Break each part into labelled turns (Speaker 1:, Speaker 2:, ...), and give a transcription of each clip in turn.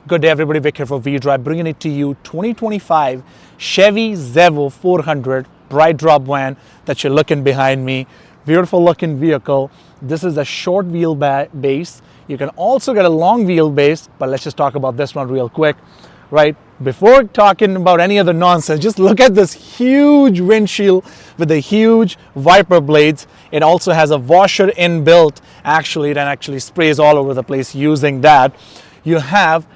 Speaker 1: Good day everybody, Vic here for POV Drive, bringing it to you 2025 Chevy Zevo 400 bright drop van that you're looking behind me. Beautiful looking vehicle. This is a short wheelbase. You can also get a long wheelbase, but let's just talk about this one real quick, right? Before talking about any other nonsense, just look at this huge windshield with the huge wiper blades. It also has a washer inbuilt. Actually, it actually sprays all over the place using that. You have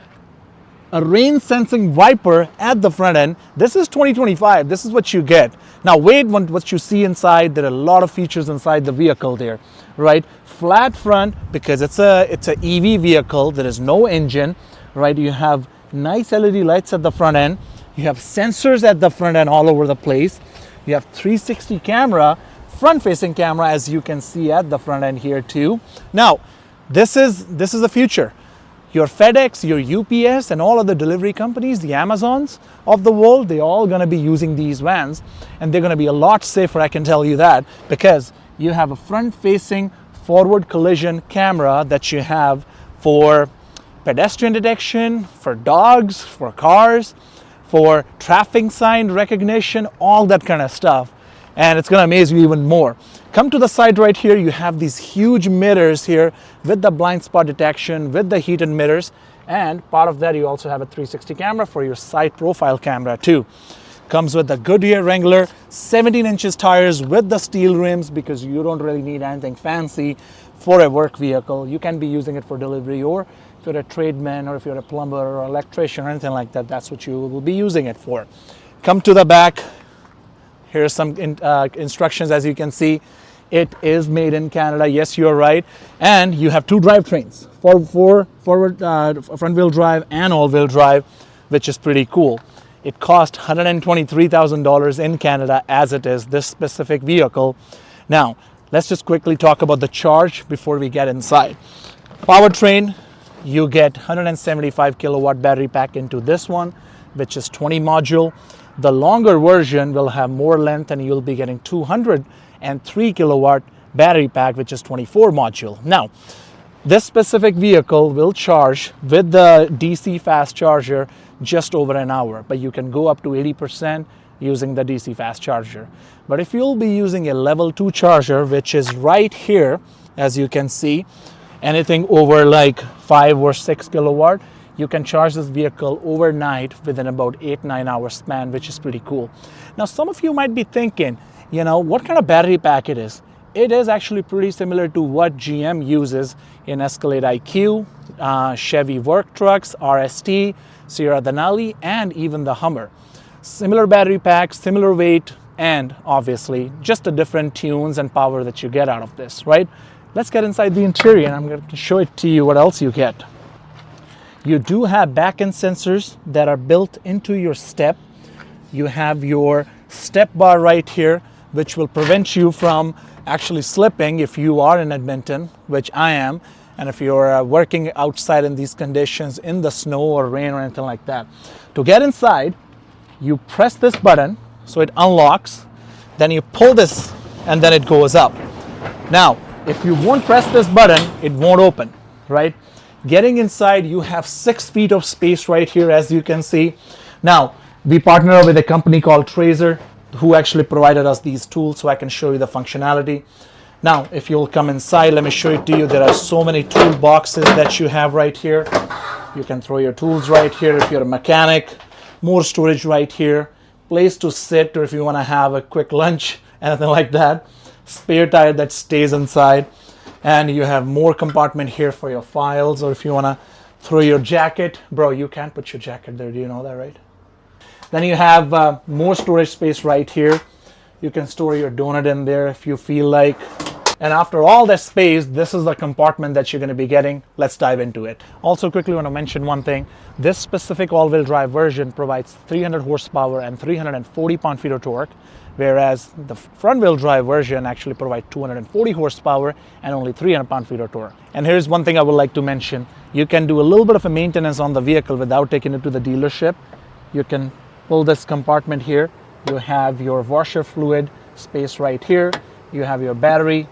Speaker 1: a rain sensing wiper at the front end. This is 2025. This is what you get. Now wait, what you see inside, there are a lot of features inside the vehicle there, right? Flat front because it's a EV vehicle. There is no engine, right? You have nice LED lights at the front end. You have sensors at the front end all over the place. You have 360 camera, front facing camera, as you can see at the front end here too. Now, this is the future. Your FedEx, your UPS, and all of the delivery companies, the Amazons of the world, they're all gonna be using these vans, and they're gonna be a lot safer, I can tell you that, because you have a front facing forward collision camera that you have for pedestrian detection, for dogs, for cars, for traffic sign recognition, all that kind of stuff. And it's gonna amaze you even more. Come to the side right here, you have these huge mirrors here with the blind spot detection, with the heated mirrors, and part of that you also have a 360 camera for your side profile camera too. Comes with the Goodyear Wrangler 17 inches tires with the steel rims because you don't really need anything fancy for a work vehicle. You can be using it for delivery, or if you're a tradesman, or if you're a plumber or electrician or anything like that, that's what you will be using it for. Come to the back. Here's some instructions. As you can see, it is made in Canada. Yes, you're right. And you have two drivetrains, forward front wheel drive and all wheel drive, which is pretty cool. It cost $123,000 in Canada as it is, this specific vehicle. Now, let's just quickly talk about the charge before we get inside. Powertrain, you get 175 kilowatt battery pack into this one, which is 20 module. The longer version will have more length and you'll be getting 203 kilowatt battery pack, which is 24 module. Now, this specific vehicle will charge with the DC fast charger just over an hour, but you can go up to 80% using the DC fast charger. But if you'll be using a level 2 charger, which is right here, as you can see, anything over like 5 or 6 kilowatt, you can charge this vehicle overnight within about 8-9 hour span, which is pretty cool. Now, some of you might be thinking, you know, what kind of battery pack it is? It is actually pretty similar to what GM uses in Escalade IQ, Chevy work trucks, RST, Sierra Denali, and even the Hummer. Similar battery pack, similar weight, and obviously just a different tunes and power that you get out of this, right? Let's get inside the interior and I'm going to show it to you what else you get. You do have back-end sensors that are built into your step. You have your step bar right here, which will prevent you from actually slipping if you are in Edmonton, which I am, and if you're working outside in these conditions in the snow or rain or anything like that. To get inside, you press this button so it unlocks, then you pull this and then it goes up. Now, if you won't press this button, it won't open, right? Getting inside, you have 6 feet of space right here, as you can see. Now, we partner with a company called Tracer, who actually provided us these tools so I can show you the functionality. Now, if you'll come inside, let me show it to you. There are so many tool boxes that you have right here. You can throw your tools right here if you're a mechanic. More storage right here. Place to sit, or if you want to have a quick lunch, anything like that. Spare tire that stays inside. And you have more compartment here for your files, or if you want to throw your jacket. Bro, you can't put your jacket there. Do you know that, right? Then you have more storage space right here. You can store your donut in there if you feel like. And after all that space, this is the compartment that you're going to be getting. Let's dive into it. Also, quickly want to mention one thing. This specific all-wheel drive version provides 300 horsepower and 340 pound-feet of torque, whereas the front-wheel drive version actually provides 240 horsepower and only 300 pound-feet of torque. And here's one thing I would like to mention. You can do a little bit of a maintenance on the vehicle without taking it to the dealership. You can pull this compartment here. You have your washer fluid space right here. You have your battery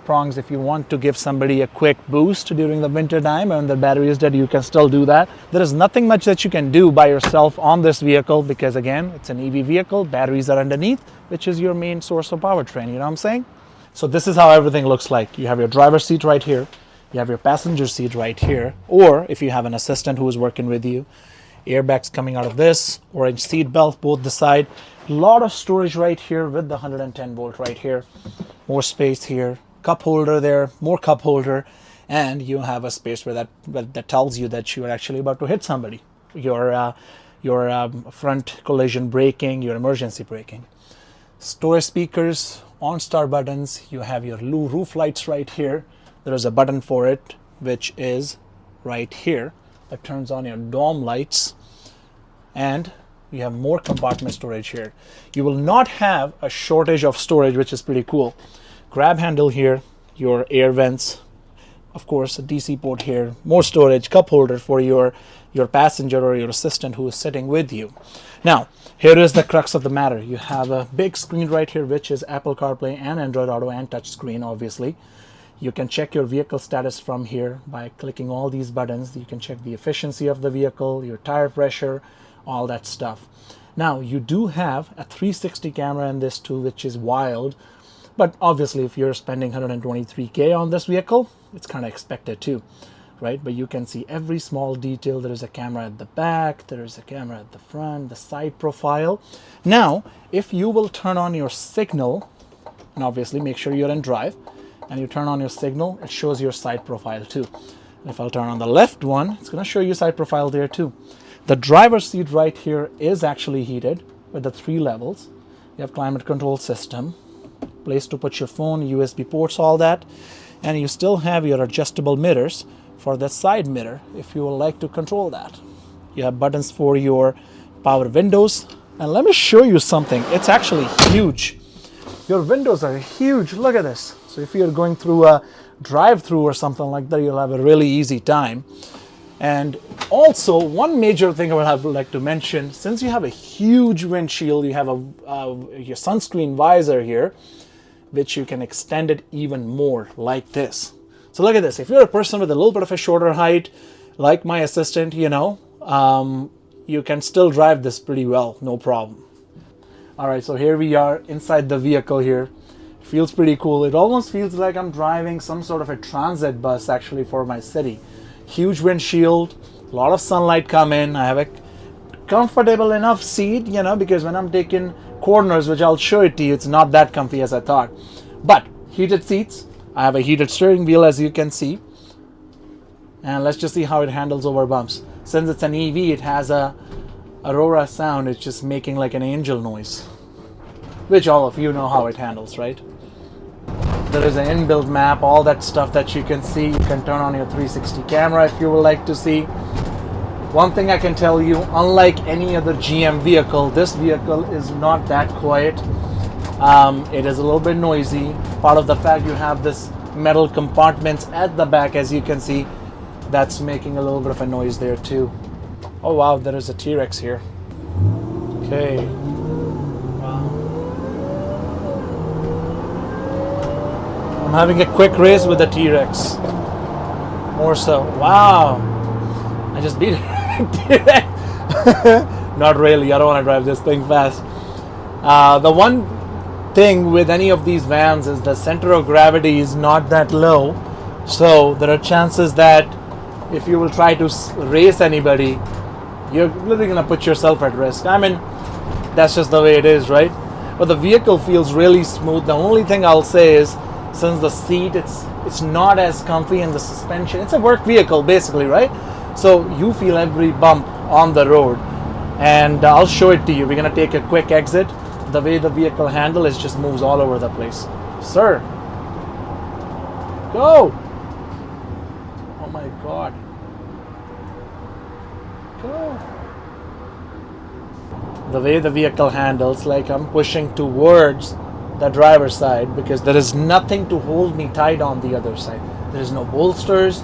Speaker 1: prongs if you want to give somebody a quick boost during the winter time and the battery is dead, you can still do that. There is nothing much that you can do by yourself on this vehicle because again, it's an EV vehicle, batteries are underneath, which is your main source of powertrain, you know what I'm saying? So this is how everything looks like. You have your driver's seat right here, you have your passenger seat right here, or if you have an assistant who is working with you, airbags coming out of this, orange seat belt, both the side. A lot of storage right here with the 110 volt right here. More space here, cup holder there, more cup holder, and you have a space where that tells you that you are actually about to hit somebody. Your front collision braking, your emergency braking. Storage speakers, OnStar buttons. You have your roof lights right here. There is a button for it, which is right here, that turns on your dome lights, and you have more compartment storage here. You will not have a shortage of storage, which is pretty cool. Grab handle here, your air vents, of course a DC port here, more storage, cup holder for your passenger or your assistant who is sitting with you. Now, here is the crux of the matter. You have a big screen right here, which is Apple CarPlay and Android Auto and touch screen, obviously. You can check your vehicle status from here by clicking all these buttons. You can check the efficiency of the vehicle, your tire pressure, all that stuff. Now, you do have a 360 camera in this too, which is wild. But obviously, if you're spending $123K on this vehicle, it's kind of expected too, right? But you can see every small detail. There is a camera at the back, there is a camera at the front, the side profile. Now, if you will turn on your signal, and obviously make sure you're in drive, and you turn on your signal, it shows your side profile too. If I'll turn on the left one, it's going to show you side profile there too. The driver's seat right here is actually heated with the 3 levels. You have climate control system, place to put your phone, USB ports, all that. And you still have your adjustable mirrors for the side mirror if you would like to control that. You have buttons for your power windows. And let me show you something. It's actually huge. Your windows are huge. Look at this. So if you're going through a drive-through or something like that, you'll have a really easy time. And also, one major thing I would like to mention, since you have a huge windshield, you have your sunscreen visor here, which you can extend it even more like this. So look at this. If you're a person with a little bit of a shorter height, like my assistant, you can still drive this pretty well, no problem. All right, so here we are inside the vehicle here. It feels pretty cool. It almost feels like I'm driving some sort of a transit bus actually for my city. Huge windshield, a lot of sunlight come in. I have a comfortable enough seat, because when I'm taking corners, which I'll show it to you, it's not that comfy as I thought. But heated seats. I have a heated steering wheel, as you can see. And let's just see how it handles over bumps. Since it's an EV, it has a Aurora sound. It's just making like an angel noise, which all of you know how it handles, right? There is an inbuilt map, all that stuff that you can see. You can turn on your 360 camera if you would like to see. One thing I can tell you, unlike any other GM vehicle, this vehicle is not that quiet. It is a little bit noisy. Part of the fact you have this metal compartments at the back, as you can see, that's making a little bit of a noise there too. Oh wow, there is a T-Rex here. Okay. I'm having a quick race with the T-Rex. More so. Wow. I just beat it. Not really. I don't want to drive this thing fast. The one thing with any of these vans is the center of gravity is not that low. So there are chances that if you will try to race anybody, you're really going to put yourself at risk. I mean, that's just the way it is, right? But the vehicle feels really smooth. The only thing I'll say is, since the seat, it's not as comfy, and the suspension, it's a work vehicle basically, right? So you feel every bump on the road, and I'll show it to you. We're gonna take a quick exit. The way the vehicle handle is just moves all over the place. Sir, go! Oh my God. Go! The way the vehicle handles, like I'm pushing towards the driver's side because there is nothing to hold me tight on the other side. There is no bolsters,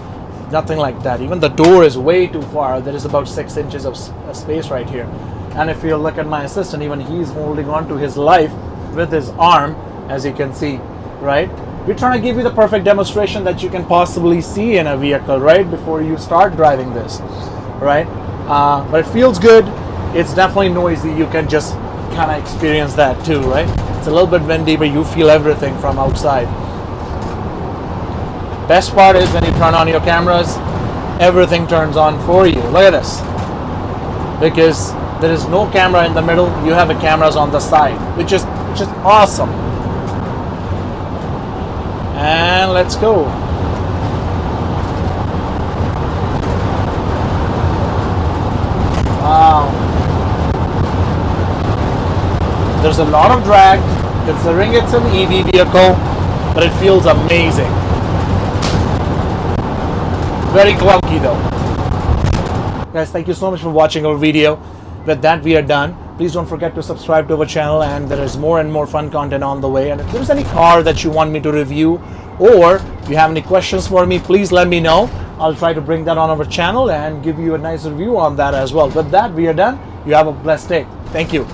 Speaker 1: nothing like that. Even the door is way too far. There is about 6 inches of space right here. And if you look at my assistant, even he's holding on to his life with his arm, as you can see. right? We're trying to give you the perfect demonstration that you can possibly see in a vehicle, right, before you start driving this, right? But it feels good. It's definitely noisy. You can just kind of experience that too, right? It's a little bit windy, but you feel everything from outside. Best part is when you turn on your cameras, everything turns on for you. Look at this. Because there is no camera in the middle, you have the cameras on the side, which is awesome. And let's go. Wow. There's a lot of drag, considering it's an EV vehicle, but it feels amazing. Very clunky though. Guys, thank you so much for watching our video. With that, we are done. Please don't forget to subscribe to our channel, and there is more and more fun content on the way. And if there's any car that you want me to review, or you have any questions for me, please let me know. I'll try to bring that on our channel and give you a nice review on that as well. With that, we are done. You have a blessed day. Thank you.